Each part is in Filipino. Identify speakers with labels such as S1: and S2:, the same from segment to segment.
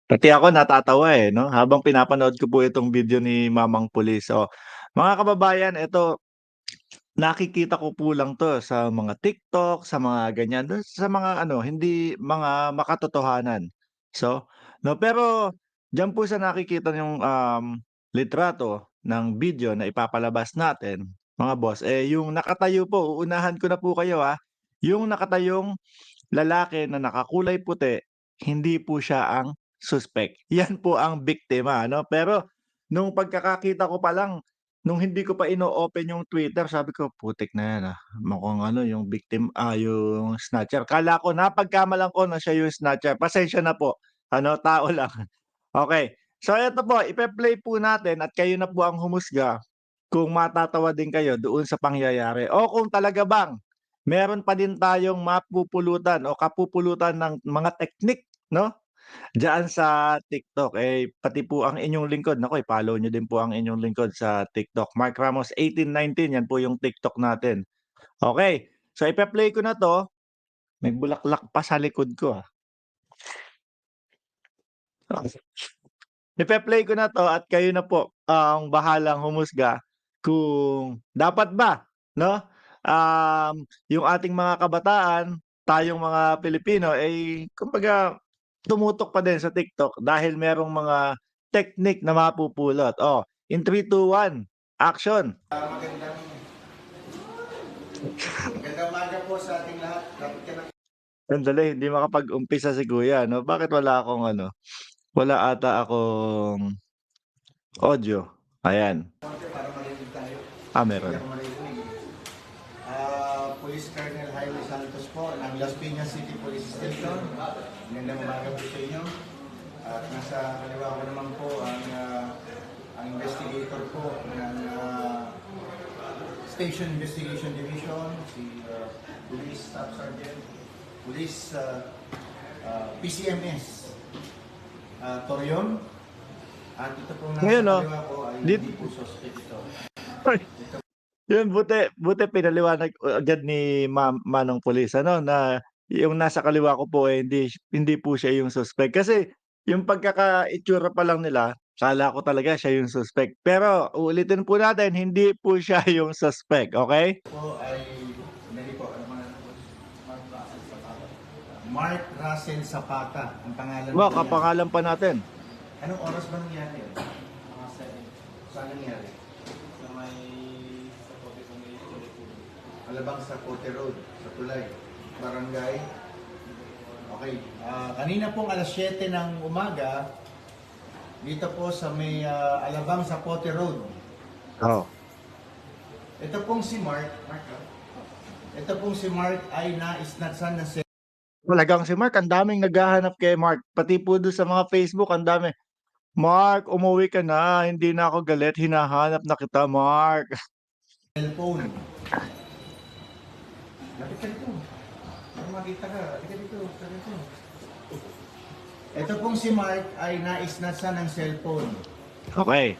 S1: Pati ako natatawa, no, habang pinapanood ko po itong video ni Mamang Pulis. So, mga kababayan, eto nakikita ko po lang 'to sa mga TikTok, sa mga ganyan, dun sa mga ano, hindi mga makatotohanan. So, 'no, pero diyan po sa nakikita niyong, litrato ng video na ipapalabas natin, mga boss, yung nakatayo po, uunahan ko na po kayo, yung nakatayong lalaki na nakakulay puti, hindi po siya ang suspect. Yan po ang biktima, ano. Pero nung pagkakakita ko pa lang, nung hindi ko pa ino-open yung Twitter, sabi ko, "Putik na yan, mukhang ano yung yung snatcher." Akala ko napagkamalan ko na siya yung snatcher, pasensya na po, ano, tao lang. Okey, so eto po, ipe-play po natin at kayo na po ang humusga kung matatawa din kayo doon sa pangyayari o kung talaga bang meron pa din tayong mapupulutan o kapupulutan ng mga teknik, 'no, diyaan sa TikTok. Pati po ang inyong lingkod, naku, i-follow niyo din po ang inyong lingkod sa TikTok, Mark Ramos 1819, yan po yung TikTok natin. Okey, so ipe-play ko na 'to, may bulaklak pa sa likod ko, Ipe-play ko na 'to at kayo na po ang bahalang humusga kung dapat ba, 'no, yung ating mga kabataan, tayong mga Pilipino, kumbaga tumutok pa din sa TikTok dahil merong mga teknik na mapupulot. Oh, in 3, 2, 1, action.
S2: Magandang umaga po sa ating lahat. Dapat ka ng
S1: Sandali, hindi makapag-umpisa si kuya, 'no? Bakit wala akong ano, wala ata akong audio. Ayan,
S2: konti para marinig tayo. Hindi ako
S1: meron.
S2: maririnig. Police Colonel Jaime Santos po ng Las Piñas City Police Station. Magandang umaga po sa inyo. At nasa kaliwa ko naman po ang investigator po ng Station Investigation Division, si Police Staff Sergeant, Police PCMS Torion. At ito pong nasa
S1: Ngayon,
S2: kaliwa ko ay
S1: dit
S2: hindi po suspect ito.
S1: Yun, buti buti pinaliwanag agad ni Manong Pulis ano, na yung nasa kaliwa ko po, hindi po siya yung suspect. Kasi yung pagkakaitsura pa lang nila, akala ko talaga siya yung suspect. Pero uulitin po natin, hindi po siya yung suspect, okey?
S2: Po ay, hindi po, Mark Russell Zapata, ang pangalan po niya.
S1: Kapangalan pa natin.
S2: Anong oras ba nangyari yun? Mga 7. Saan nangyari?
S3: Sa may sa Cote sa may Tulipun.
S2: Alabang sa Cote Road, sa Tulay, Barangay. Okay. Kanina pong alas 7 ng umaga, dito po sa may Alabang sa Cote Road.
S1: Oo.
S2: Ito pong si Mark, ito pong si Mark ay na-snatchan na
S1: Talagang si Mark, ang daming naghahanap kay Mark, pati po dun sa mga Facebook ang dami, "Mark, umuwi ka na, hindi na ako galit, hinahanap na kita, Mark."
S2: cellphone. Lapit ka dito. Para makita ka. Halika dito. Halika dito. Ito pong si Mark ay na-snatchan ng cellphone.
S1: Okey.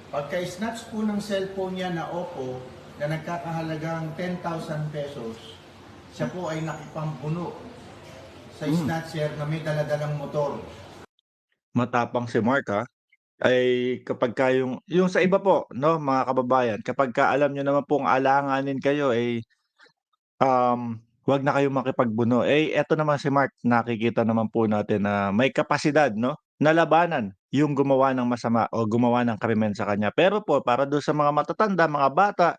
S2: Pagka-snatch po ng cellphone niya na Oppo na nagkakahalagang 10,000 pesos, siya po ay nakipampuno sa snatcher na may daladalang motor.
S1: Matapang si Mark, kapagka yung sa iba po, 'no, mga kababayan, kapagka alam niyo naman pong alanganin kayo, 'wag na kayong makipagbuno. Eto naman si Mark, nakikita naman po natin na may kapasidad, 'no, na labanan yung gumawa ng masama o gumawa ng krimen sa kanya. Pero po para dun sa mga matatanda, mga bata,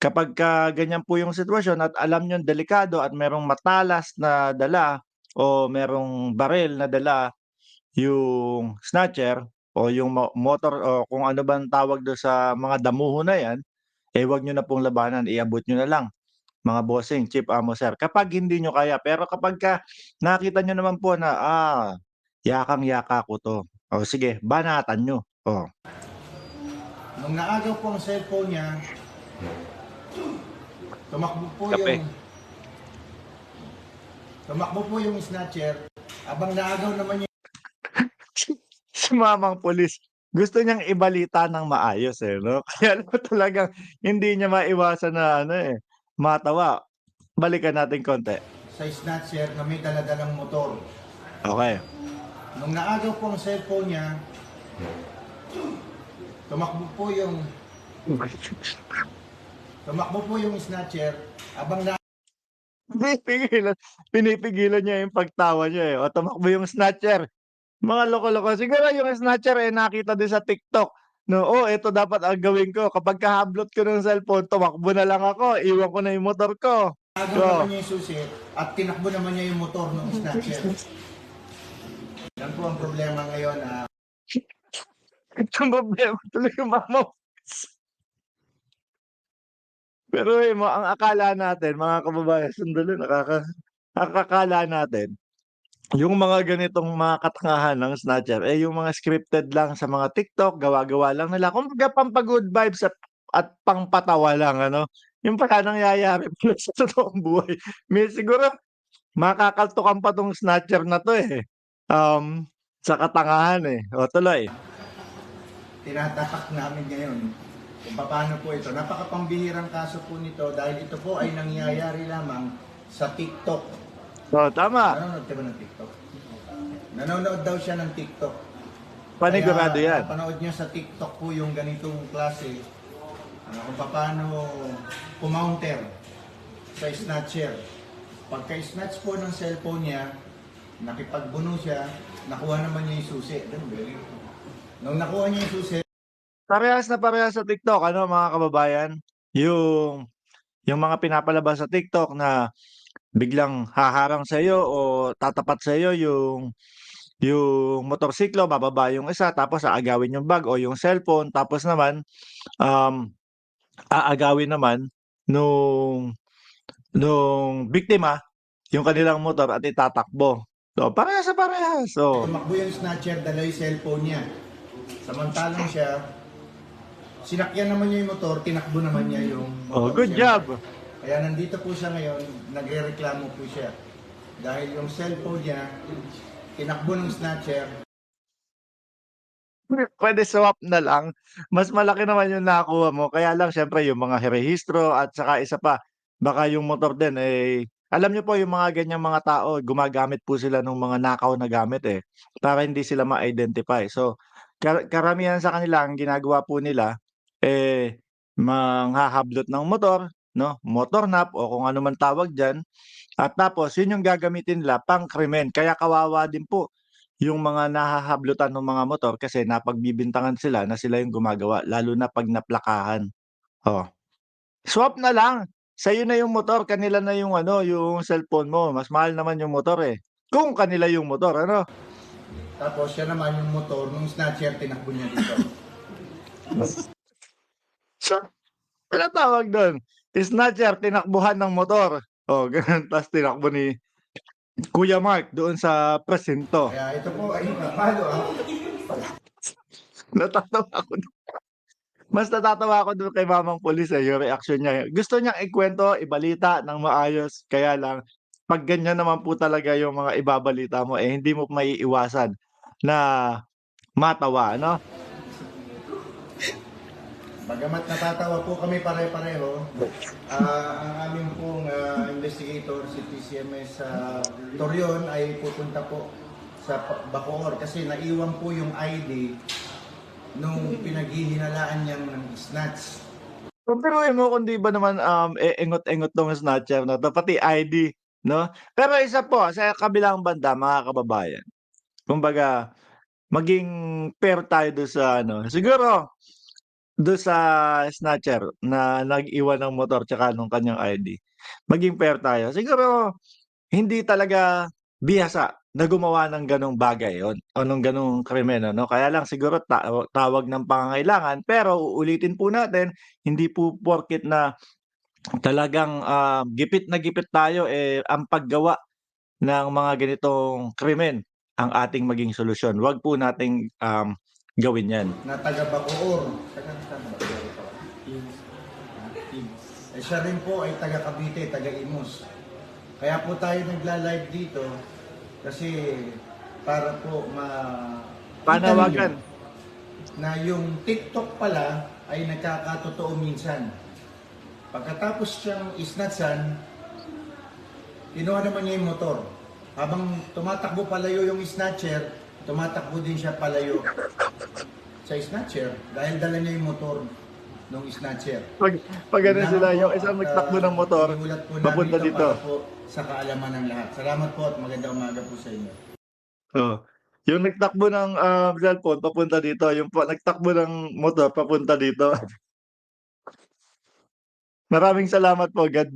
S1: kapagka ganyan po yung sitwasyon at alam niyong delikado at merong matalas na dala o merong baril na dala yung snatcher o yung motor o kung ano bang tawag dun sa mga damuho na yan, 'wag niyo na pong labanan, iabot niyo na lang, mga bossing, chief, amo, sir, kapag hindi niyo kaya. Pero kapagka nakita niyo naman po na, yakang-yaka ko 'to, o sige banatan niyo, oh.
S2: Nung naagaw po ang cellphone niya, tumakbo po
S1: Kape.
S2: yung tumakbo po yung snatcher. Abang naagaw naman niya
S1: Si mamang pulis, gusto niyang ibalita ng maayos, 'no? Kaya naman talagang hindi niya maiwasan na ano, matawa. Balikan natin konti.
S2: sa snatcher na may daladalang motor.
S1: Okey.
S2: Nung naagaw po ang cellphone niya, tumakbo po yung snatcher abang na
S1: Pinipigilan niya yung pagtawa niya, eh, o tumakbo yung snatcher. Mga loko-loko. Siguro yung snatcher, eh, nakita din sa TikTok 'no, "Oh, eto dapat ang gawin ko kapagka hablot ko ng cellphone, tumakbo na lang ako, iwan ko na yung motor ko."
S2: agaw naman
S1: Oh,
S2: niya yung susi at tinakbo naman niya yung motor ng snatcher. Yan po ang problema ngayon.
S1: ang problema tuloy yung mama mo. Pero, eh, ang akala natin mga kababayan, sandali nakakakala natin yung mga ganitong mga katangahan ng snatcher, eh, yung mga scripted lang sa mga TikTok, gawa-gawa lang nila. Kumbaga pampa-good vibes at pangpatawa lang ano. Yung pala nangyayari pala sa totoong buhay. Siguro makakaltukan pa 'tong snatcher na 'to, eh, sa katangahan, eh. O tuloy.
S2: Tinatapak namin ngayon kung paano po ito. Napakapambihirang kaso po nito dahil ito po ay nangyayari lamang sa TikTok.
S1: O tama,
S2: Nanonood ka ba ng TikTok? Nanonood daw siya ng TikTok.
S1: panigurado
S2: Kaya
S1: 'yan.
S2: napanood niya sa TikTok po yung ganitong klase kung paano pumounter sa snatcher. Pagka-snatch po ng cellphone niya, nakipagbuno siya, nakuha naman niya yung susi. Nung nakuha niya yung susi,
S1: Parehas na parehas sa TikTok ano mga kababayan, yung mga pinapalabas sa TikTok na biglang haharang sa'yo o tatapat sa'yo yung motorsiklo, bababa yung isa tapos aagawin yung bag o yung cellphone tapos naman, um, aagawin naman nung biktima yung kanilang motor at itatakbo. So, parehas sa parehas, oh.
S2: tumakbo yung snatcher, dala yung cellphone niya. Samantalang siya, sinakyan naman niya yung motor, tinakbo naman niya yung
S1: Oh,
S2: motor
S1: good
S2: niya.
S1: job.
S2: Kaya nandito po siya ngayon, nagrereklamo po siya. Dahil yung cellphone niya, tinakbo ng snatcher.
S1: Puwede swap na lang, mas malaki naman yung nakuha mo kaya lang siyempre yung mga rehistro at saka isa pa, baka yung motor din, eh, alam niyo po yung mga ganyang mga tao gumagamit po sila nung mga nakaw na gamit, eh, para hindi sila ma-identify. So, karamihan sa kanila ang ginagawa po nila, eh, manghahablot ng motor 'no, motornap o kung ano man tawag diyan at tapos yun yung gagamitin nila pangkrimen. Kaya kawawa din po yung mga nahahablutan ng mga motor kasi napagbibintangan sila na sila yung gumagawa lalo na 'pag naplakahan. Oh, swap na lang, sa'yo na yung motor, kanila na yung ano, yung cellphone mo, mas mahal naman yung motor, eh, kung kanila yung motor ano?
S2: Tapos siya naman yung motor, nung snatcher, tinakbo niya dito.
S1: So, anong tawag dun? Snatcher, tinakbuhan ng motor. Oh, gano'n ta's tinakbo ni Kuya Mark doon sa presinto.
S2: Kaya ito po ay napalo.
S1: Natatawa ako dun. Mas natatawa ako dun kay mamang pulis, eh, yung reaksyon niya. Gusto niyang ikwento, ibalita ng maayos, kaya lang 'pag ganyan naman po talaga yung mga ibabalita mo, eh, hindi mo maiiwasan na matawa ano?
S2: Bagamat natatawa po kami pare-pareho, ang aming pong investigator, si PCMS Torion, ay pupunta po sa Bacoor kasi naiwan po yung ID nung pinaghihinalaan niyang ng snatch.
S1: So, biruin mo kung 'di ba naman, engot-engot 'tong snatcher na 'to, pati ID 'no? Pero isa po, sa kabilang banda mga kababayan, kumbaga maging fair tayo dun sa ano, siguro dun sa snatcher na nag-iwan ng motor tsaka nung kanyang ID, maging fair tayo. Siguro hindi talaga bihasa na gumawa ng gano'ng bagay o nung gano'ng krimen ano. Kaya lang siguro tawag ng pangangailangan pero uulitin po natin, hindi po porket na talagang, gipit tayo, eh, ang paggawa ng mga ganitong krimen ang ating maging solusyon. Wag po nating, gawin 'yan.
S2: Na taga Bacoor. Eh siya rin po ay taga Cavite, taga Imus. Kaya po tayo nagla-live dito kasi para po kita ninyo
S1: Panawagan.
S2: na yung TikTok pala ay nagkakatotoo minsan. Pagkatapos siyang isnatsan, kinuha naman niya yung motor. Habang tumatakbo palayo yung snatcher, tumatakbo din siya palayo sa snatcher dahil dala niya yung motor ng snatcher.
S1: Pag ganun sila, yung isang nagtakbo ng motor,
S2: iniulat po
S1: papunta
S2: namin ito
S1: dito.
S2: para po sa kaalaman ng lahat. Salamat po at magandang umaga po sa inyo.
S1: Oo. Yung nagtakbo ng, cellphone papunta dito, yung nagtakbo ng motor papunta dito. Maraming salamat po, God bless.